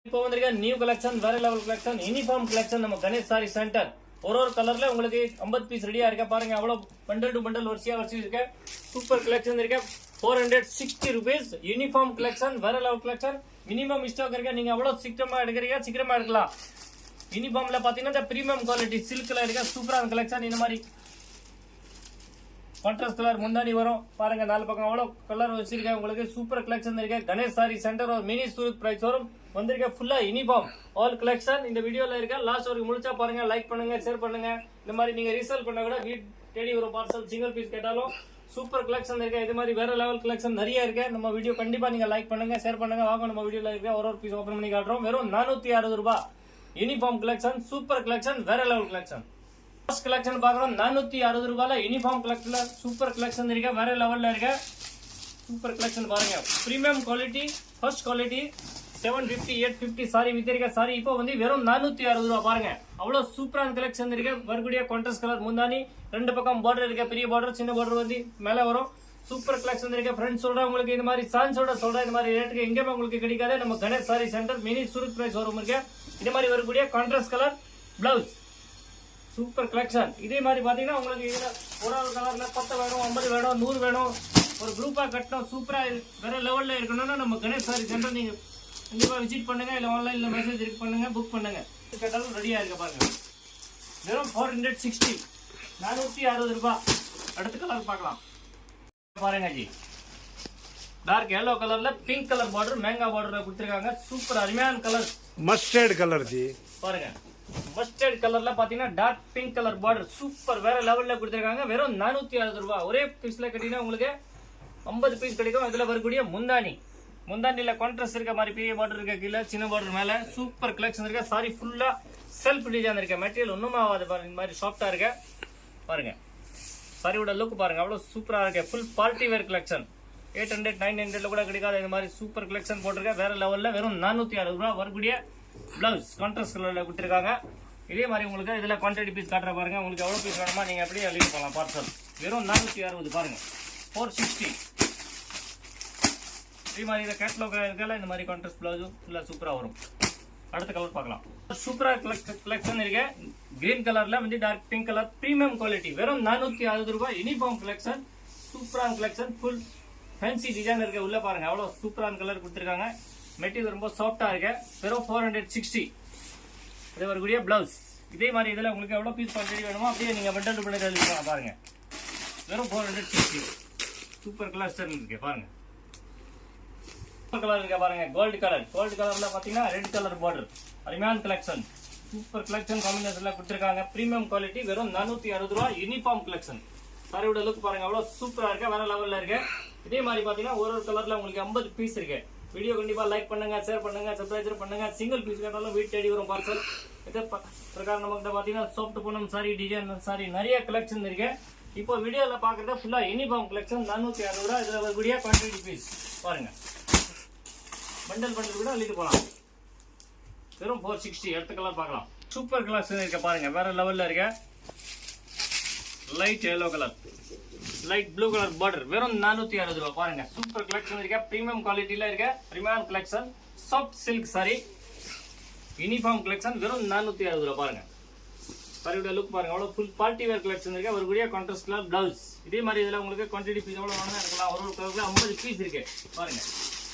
இப்போ வந்திருக்க new collection வேற லெவல் கலெக்ஷன் யூனிஃபார்ம் கலெக்ஷன் நம்ம கணேஷ் சாரி சென்டர் ஒரு கலர்ல உங்களுக்கு 50 பீஸ் ரெடியா இருக்க பாருங்க அவ்வளவு பண்டல் டு பண்டல் வரிசையா இருக்க சூப்பர் கலெக்ஷன் இருக்க 460 rupees யூனிஃபார்ம் கலெக்ஷன் வேற லெவல் கலெக்ஷன் மினிமம் ஸ்டாக் இருக்க நீங்க அவ்வளவு சீக்கிரமா எடுக்கலாம் யூனிஃபார்ம்ல பாத்தீங்கன்னா பிரீமியம் குவாலிட்டி சில்க்ல இருக்க சூப்பரான கலெக்ஷன் இந்த மாதிரி கான்ட்ராஸ்ட் கலர் முந்தானி வரும் பாருங்க நாலு பக்கம் அவ்வளவு கலர் வச்சிருக்கேன் உங்களுக்கு சூப்பர் கலெக்ஷன் இருக்கு கணேஷ் சாரி சென்டர் ஒரு மினி சூரத் பிரைஸ் வரும் வந்திருக்க ஃபுல்லா யூனிஃபார்ம் ஆல் கலெக்ஷன் இந்த வீடியோல இருக்க லாஸ்ட் வரைக்கும் முழுச்சா பாருங்க லைக் பண்ணுங்க ஷேர் பண்ணுங்க இந்த மாதிரி நீங்க ரீசேல் பண்ண கூட வீட் தேடி ஒரு பார்சல் சிங்கிள் பீஸ் கேட்டாலும் சூப்பர் கலெக்ஷன் இருக்கு இது மாதிரி வேற லெவல் கலெக்ஷன் நிறைய இருக்கு நம்ம வீடியோ கண்டிப்பா நீங்க லைக் பண்ணுங்க ஷேர் பண்ணுங்க வாங்க நம்ம வீடியோல இருக்க ஒரு பீஸ் ஓபன் பண்ணி காட்டுறோம் வெறும் 460 ரூபாய் யூனிஃபார்ம் கலெக்ஷன் சூப்பர் கலெக்ஷன் வேற லெவல் கலெக்ஷன் फर्स्ट कलेक्शन पाக்குறோம் 460 ரூபாயில யூனிஃபார்ம் கலெக்ஷன்ல சூப்பர் கலெக்ஷன் இருக்கு வேற லெவல்ல இருக்கு சூப்பர் கலெக்ஷன் பாருங்க premium quality first quality 750 850 sari வித்திருக்க சாரி இப்போ வந்து வெறும் 460 ரூபாய் பாருங்க அவ்வளவு சூப்பரான கலெக்ஷன் இருக்கு வரக்கூடிய கான்ட்ராஸ்ட் கலர் முந்தானி ரெண்டு பக்கம் பார்டர் இருக்கு பெரிய பார்டர் சின்ன பார்டர் வந்து மேல வரும் சூப்பர் கலெக்ஷன் இருக்கு ஃப்ரெண்ட்ஸ் சொல்றேன் உங்களுக்கு இந்த மாதிரி சான்ஸோட சொல்றேன் இந்த மாதிரி ரேட்டுக்கு எங்கேயுமே உங்களுக்கு கிடைக்காது நம்ம Ganesh sari centre mini Surat price showroom இருக்கு இந்த மாதிரி வரக்கூடிய contrast colour blouse super collection இதே மாதிரி பாத்தீங்கன்னா உங்களுக்கு இதுல ஒரு கலர்ல 10 வேணும் 50 வேணும் 100 வேணும் ஒரு குரூப்பா கட்டணும் சூப்பரா வேற லெவல்ல இருக்கணும்னா நம்ம கணேஷ் சாரி சென்டர் நீங்க கண்டிப்பா விசிட் பண்ணுங்க இல்ல ஆன்லைன்ல மெசேஜ் இருக்கு பண்ணுங்க புக் பண்ணுங்க கேட்டாலும் ரெடியா இருக்கு பாருங்க வெறும் 460 460 ரூபாய் அடுத்த கலர் பார்க்கலாம் பாருங்க ஜி டார்க் yellow கலர்ல பிங்க் கலர் பார்டர் மேங்கா பார்டர்ல கொடுத்திருக்காங்க சூப்பர் அருமையான கலர் மஸ்டர்ட் கலர் ஜி பாருங்க மஸ்டர்ட் கலர்ல பாத்தீங்கன்னா dark pink colour border super வேற லெவல்ல கொடுத்திருக்காங்க வெறும் 460 ரூபாய் ஒரே பீஸ்ல கட்டினா உங்களுக்கு 50 பீஸ் கிடைக்கும் அதுல வரக்கூடிய முந்தானில கான்ட்ராஸ்ட் இருக்க மாதிரி பெரிய பார்டர் இருக்க கீழே சின்ன பார்டர் மேல சூப்பர் கலெக்ஷன் இருக்க சாரி ஃபுல்லா செல்ஃப் டிசைன் இருக்க மெட்டீரியல் ஒண்ணுமே ஆகாது பாருங்க இந்த மாதிரி சாஃப்டா இருக்க பாருங்க சாரியோட லுக் பாருங்க அவ்வளவு சூப்பரா இருக்கு ஃபுல் பார்ட்டி வேர் கலெக்ஷன் 800 900 கூட கிடைக்காத இந்த மாதிரி சூப்பர் கலெக்ஷன் போட்டிருக்க வேற லெவல்ல வெறும் 460 ரூபாய் வரக்கூடிய பிளவுஸ் கான்ட்ராஸ்ட் கலர்ல கொடுத்திருக்காங்க இதே மாதிரி உங்களுக்கு இதுல குவான்டிட்டி பீஸ் காட்டுற பாருங்க உங்களுக்கு எவ்வளவு பீஸ் வேணுமா நீங்க அப்படியே எழுதி போகலாம் பார்சல் வெறும் 460 பாருங்க 460 இதே மாதிரி இந்த கேட்லாக் இருக்கல இந்த மாதிரி கான்ட்ராஸ்ட் பிளவுஸ் ஃபுல்லா சூப்பரா வரும் அடுத்த கலர் பார்க்கலாம் சூப்பரா கலெக்ஷன் இருக்கு கிரீன் கலர்ல வந்து dark pink colour premium quality வெறும் 460 ரூபாய் யூனிஃபார்ம் கலெக்ஷன் சூப்பரான கலெக்ஷன் ஃபுல் ஃபேன்சி டிசைன் இருக்கு உள்ள பாருங்க அவ்வளவு சூப்பரான கலர் கொடுத்திருக்காங்க மெட்டீரியல் ரொம்ப சாஃப்டா இருக்கு வெறும் 460 இது வரக்கூடிய பிளவுஸ் இதே மாதிரி இதுல உங்களுக்கு எவ்வளவு பீஸ் குவான்டிட்டி வேணுமோ அப்படியே நீங்க பண்டல் பண்ணி எழுதிக்கலாம் பாருங்க வெறும் 460 சூப்பர் கலர் இருக்கு பாருங்க கலர் இருக்கு பாருங்க கோல்ட் கலர்ல பாத்தீங்கன்னா ரெட் கலர் பார்டர் அருமையான கலெக்ஷன் சூப்பர் கலெக்ஷன் காம்பினேஷன்ல கொடுத்திருக்காங்க பிரீமியம் குவாலிட்டி வெறும் 460 ரூபாய் யூனிஃபார்ம் கலெக்ஷன் சாரியோட லுக் பாருங்க அவ்வளவு சூப்பரா இருக்கு வேற லெவல்ல இருக்கு இதே மாதிரி பாத்தீங்கன்னா ஒரு கலர்ல உங்களுக்கு 50 பீஸ் இருக்கு வீடியோ கண்டிப்பா லைக் பண்ணுங்க ஷேர் பண்ணுங்க சப்ஸ்கிரைப் பண்ணுங்க சிங்கிள் பீஸ் கேட்டாலும் வீட் தேடி வரும் பார்சல் இதே பிரகாரம் நமக்கு பாத்தீங்கன்னா soft Poonam sorry design sorry நிறைய கலெக்ஷன் இருக்கு இப்போ வீடியோல பாக்குறது ஃபுல்லா யூனிஃபார்ம் கலெக்ஷன் 460 ரூபாய் இதுல வரக்கூடிய குவான்டிட்டி பீஸ் பாருங்க பண்டல் கூட அள்ளிட்டு போலாம் வெறும் 460 அடுத்த கலர் பார்க்கலாம் சூப்பர் கலெக்ஷன் இருக்கு பாருங்க வேற லெவல்ல இருக்கு light yellow colour light blue colour border வெறும் 460 ரூபாய் பாருங்க சூப்பர் கலெக்ஷன் இருக்கு பிரீமியம் குவாலிட்டில இருக்கு premium collection soft silk sorry uniform collection வெறும் 460 ரூபாய் பாருங்க சாரியோட லுக் பாருங்க அவ்வளவு ஃபுல் பார்ட்டி வேர் கலெக்ஷன் இருக்கு வரக்கூடிய கான்ட்ராஸ்ட் கலர் பிளவுஸ் இதே மாதிரி இதுல உங்களுக்கு குவான்டிட்டி பீஸ் எவ்வளவு வேணும்னா இருக்கலாம் ஒரு கலர்ல 50 பீஸ் இருக்கு பாருங்க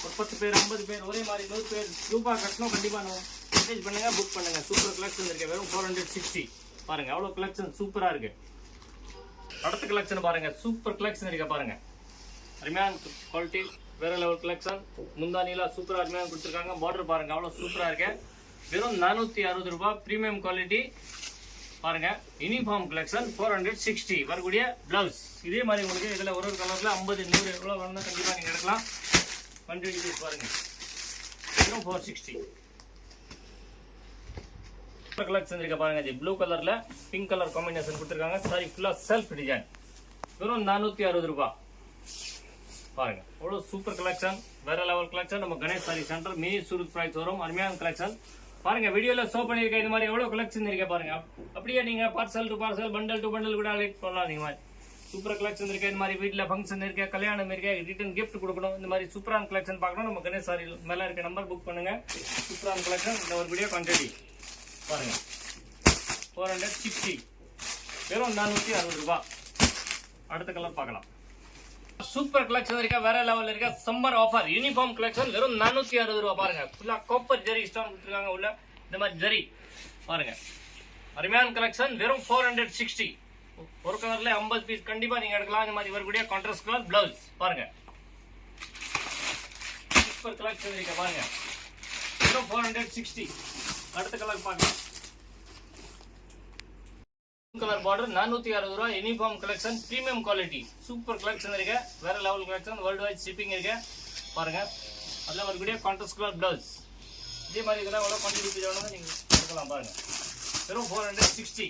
ஒரு 10 பேர் 50 பேர் ஒரே மாதிரி 100 பேர் ரூபா கட்டணும் கண்டிப்பா மெசேஜ் பண்ணுங்க புக் பண்ணுங்க சூப்பர் கலெக்ஷன் இருக்கு வெறும் 460 பாருங்க அவ்வளவு கலெக்ஷன் சூப்பரா இருக்கு அடுத்த கலெக்ஷன் பாருங்க சூப்பர் கலெக்ஷன் இருக்கு பாருங்க அருமையான குவாலிட்டி வேற லெவல் கலெக்ஷன் முந்தானில சூப்பரா அருமையான கொடுத்திருக்காங்க பார்டர் பாருங்க அவ்வளவு சூப்பரா இருக்கு வெறும் 460 ரூபாய் பிரீமியம் குவாலிட்டி பாருங்க யூனிஃபார்ம் கலெக்ஷன் 460 வரக்கூடிய பிளவுஸ் இதே மாதிரி உங்களுக்கு இதுல ஒரு கலர்ல 50 100 எவ்வளவு வேணும்னா கண்டிப்பா நீங்க எடுக்கலாம் குவான்டிட்டி பீஸ் பாருங்க வெறும் 460 கலெக்ஷன் இருக்கு பாருங்க ஜி ப்ளூ கலர்ல பிங்க் கலர் காம்பினேஷன் கொடுத்திருக்காங்க சாரி ஃபுல்லா செல்ஃப் டிசைன் வெறும் 460 ரூபாய் பாருங்க அவ்வளவு சூப்பர் கலெக்ஷன் வேற லெவல் கலெக்ஷன் நம்ம Ganesh sari centre mini Surat price வரும் அருமையான கலெக்ஷன் பாருங்க வீடியோல ஷோ பண்ணிருக்க இந்த மாதிரி எவ்வளவு கலெக்ஷன் இருக்கு பாருங்க அப்படியே நீங்க parcel to parcel bundle to bundle கூட அலைட் பண்ணலாம் நீங்க சூப்பர் கலெக்ஷன் இருக்கு. இந்த மாதிரி வீட்டில் ஃபங்க்ஷன் இருக்கு, கல்யாணம் இருக்கு, ரிட்டர்ன் கிஃப்ட் கொடுக்கணும். இந்த மாதிரி சூப்பரான கலெக்ஷன் பார்க்கணும் நம்ம கணேஷ் சாரி மேலே இருக்க நம்பர் புக் பண்ணுங்க. சூப்பரான கலெக்ஷன் இந்த ஒரு வீடியோ குவான்டிட்டி பாருங்க 460 வெறும் 460 ரூபாய். அடுத்த கலர் பார்க்கலாம். சூப்பர் கலெக்ஷன் இருக்கா, வேற லெவல் இருக்கா. சம்மர் ஆஃபர் யூனிஃபார்ம் கலெக்ஷன் வெறும் 460 ரூபாய் பாருங்க. ஃபுல்லா காப்பர் ஜெரி ஸ்டோன் கொடுத்துருக்காங்க உள்ள. இந்த மாதிரி ஜெரி பாருங்க, அருமையான கலெக்ஷன் வெறும் 460. ஒரு கலர்ல 50 பீஸ் கண்டிப்பா நீங்க எடுக்கலாம். இந்த மாதிரி வரக்கூடிய கான்ட்ராஸ்ட் கலர் பிளவுஸ் பாருங்க. சூப்பர் கலெக்ஷன் இருக்கா பாருங்க வெறும் 460. அடுத்த கலர் பார்க்கலாம். கலர் பார்டர் 460 ரூபாய். Uniform collection premium quality super collection இருக்கு, வேற level collection. World wide shipping இருக்கு பாருங்க. அதுல வரக்கூடிய கான்ட்ராஸ்ட் கலர் பிளவுஸ். இதே மாதிரி இதெல்லாம் எவ்வளவு குவான்டிட்டி வேணும் நீங்க எடுக்கலாம் பாருங்க. வெறும் 460.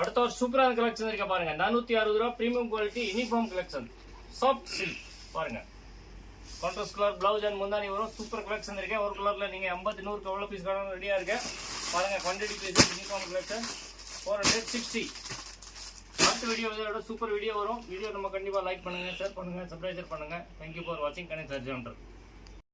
அடுத்த ஒரு சூப்பரான கலெக்ஷன் இருக்க பாருங்க. 460 ரூபாய் premium quality uniform collection soft silk பாருங்க. கான்ட்ராஸ்ட் கலர் பிளவுஸ் அண்ட் முந்தானி வரும். சூப்பர் கலெக்ஷன் இருக்கு. ஒரு கலர்ல நீங்க 50 100 எவ்வளவு பீஸ் வேணும் ரெடியா இருக்கு பாருங்க. Quantity piece uniform collection 460. அடுத்த வீடியோ சூப்பர் வீடியோ வரும். வீடியோ நம்ம கண்டிப்பா லைக் பண்ணுங்க, ஷேர் பண்ணுங்க, சப்ஸ்கிரைப் பண்ணுங்க. தேங்க்யூ ஃபார் வாட்சிங் கணேஷ் சார் ஜெனரல்.